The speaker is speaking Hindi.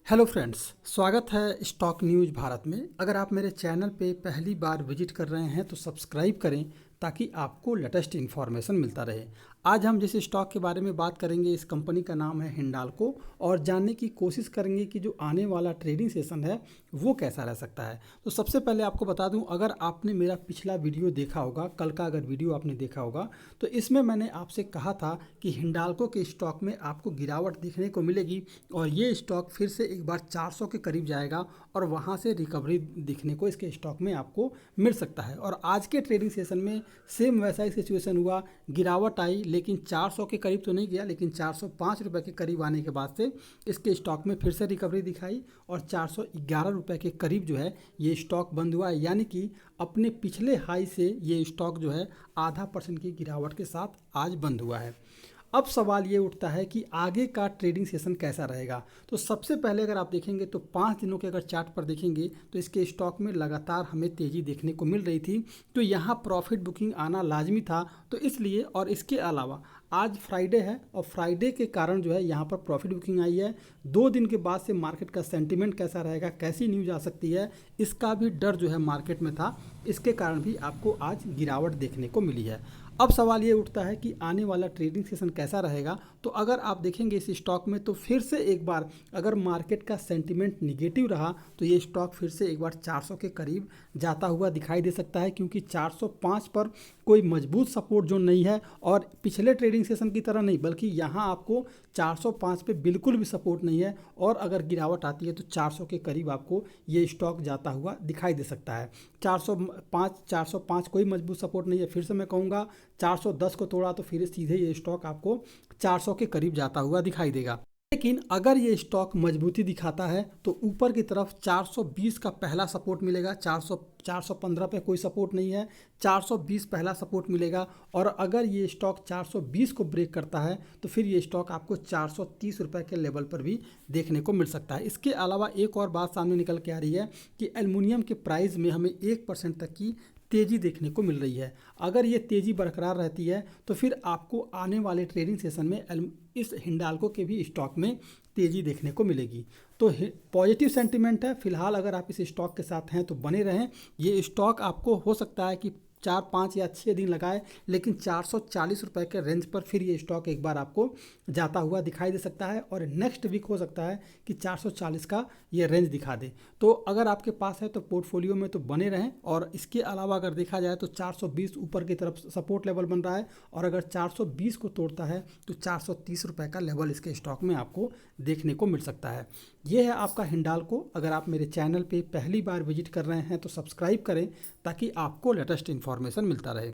हेलो फ्रेंड्स, स्वागत है स्टॉक न्यूज़ भारत में। अगर आप मेरे चैनल पे पहली बार विजिट कर रहे हैं तो सब्सक्राइब करें ताकि आपको लेटेस्ट इन्फॉर्मेशन मिलता रहे। आज हम जिस स्टॉक के बारे में बात करेंगे, इस कंपनी का नाम है हिंडाल्को और जानने की कोशिश करेंगे कि जो आने वाला ट्रेडिंग सेशन है वो कैसा रह सकता है। तो सबसे पहले आपको बता दूं, अगर आपने मेरा पिछला वीडियो देखा होगा, कल का अगर वीडियो आपने देखा होगा, तो इसमें मैंने आपसे कहा था कि हिंडाल्को के स्टॉक में आपको गिरावट देखने को मिलेगी और ये स्टॉक फिर से एक बार 400 के करीब जाएगा और वहाँ से रिकवरी दिखने को इसके स्टॉक में आपको मिल सकता है। और आज के ट्रेडिंग सेशन में सेम वैसा ही सिचुएशन हुआ, गिरावट आई लेकिन 400 के करीब तो नहीं गया, लेकिन 405 रुपये के करीब आने के बाद से इसके स्टॉक में फिर से रिकवरी दिखाई और 411 रुपये के करीब जो है ये स्टॉक बंद हुआ है। यानी कि अपने पिछले हाई से ये स्टॉक जो है आधा % की गिरावट के साथ आज बंद हुआ है। अब सवाल ये उठता है कि आगे का ट्रेडिंग सेशन कैसा रहेगा। तो सबसे पहले अगर आप देखेंगे तो 5 दिनों के अगर चार्ट पर देखेंगे तो इसके स्टॉक में लगातार हमें तेज़ी देखने को मिल रही थी, तो यहाँ प्रॉफिट बुकिंग आना लाजमी था। तो इसलिए और इसके अलावा आज फ्राइडे है और फ्राइडे के कारण जो है यहाँ पर प्रॉफिट बुकिंग आई है। 2 दिन के बाद से मार्केट का सेंटिमेंट कैसा रहेगा, कैसी न्यूज़ आ सकती है, इसका भी डर जो है मार्केट में था। इसके कारण भी आपको आज गिरावट देखने को मिली है। अब सवाल ये उठता है कि आने वाला ट्रेडिंग सेशन कैसा रहेगा। तो अगर आप देखेंगे इस स्टॉक में तो फिर से एक बार अगर मार्केट का सेंटिमेंट निगेटिव रहा तो ये स्टॉक फिर से एक बार 400 के करीब जाता हुआ दिखाई दे सकता है, क्योंकि 405 पर कोई मजबूत सपोर्ट जोन नहीं है और पिछले ट्रेडिंग सेशन की तरह नहीं, बल्कि यहाँ आपको 405 पे बिल्कुल भी सपोर्ट नहीं है और अगर गिरावट आती है तो 400 के करीब आपको ये स्टॉक जाता हुआ दिखाई दे सकता है। 405 कोई मजबूत सपोर्ट नहीं है। फिर से मैं कहूँगा 410 को तोड़ा तो फिर सीधे ये स्टॉक आपको 400 के करीब जाता हुआ दिखाई देगा। लेकिन अगर ये स्टॉक मजबूती दिखाता है तो ऊपर की तरफ 420 का पहला सपोर्ट मिलेगा। 415 पे कोई सपोर्ट नहीं है, 420 पहला सपोर्ट मिलेगा। और अगर ये स्टॉक 420 को ब्रेक करता है तो फिर ये स्टॉक आपको 430 रुपये के लेवल पर भी देखने को मिल सकता है। इसके अलावा एक और बात सामने निकल के आ रही है कि एल्युमिनियम के प्राइस में हमें 1% तक की तेज़ी देखने को मिल रही है। अगर ये तेज़ी बरकरार रहती है तो फिर आपको आने वाले ट्रेडिंग सेशन में इस हिंडाल्को के भी स्टॉक में तेज़ी देखने को मिलेगी। तो पॉजिटिव सेंटिमेंट है फिलहाल। अगर आप इस स्टॉक के साथ हैं तो बने रहें। ये स्टॉक आपको हो सकता है कि 4, 5 या 6 दिन लगाए, लेकिन 440 रुपये के रेंज पर फिर ये स्टॉक एक बार आपको जाता हुआ दिखाई दे सकता है और नेक्स्ट वीक हो सकता है कि 440 का ये रेंज दिखा दे। तो अगर आपके पास है तो पोर्टफोलियो में तो बने रहें। और इसके अलावा अगर देखा जाए तो 420 ऊपर की तरफ सपोर्ट लेवल बन रहा है और अगर 420 को तोड़ता है तो 430 रुपये का लेवल इसके स्टॉक में आपको देखने को मिल सकता है। ये है आपका हिंडाल्को। अगर आप मेरे चैनल पे पहली बार विजिट कर रहे हैं तो सब्सक्राइब करें ताकि आपको लेटेस्ट इन्फॉर्मेशन मिलता रहे।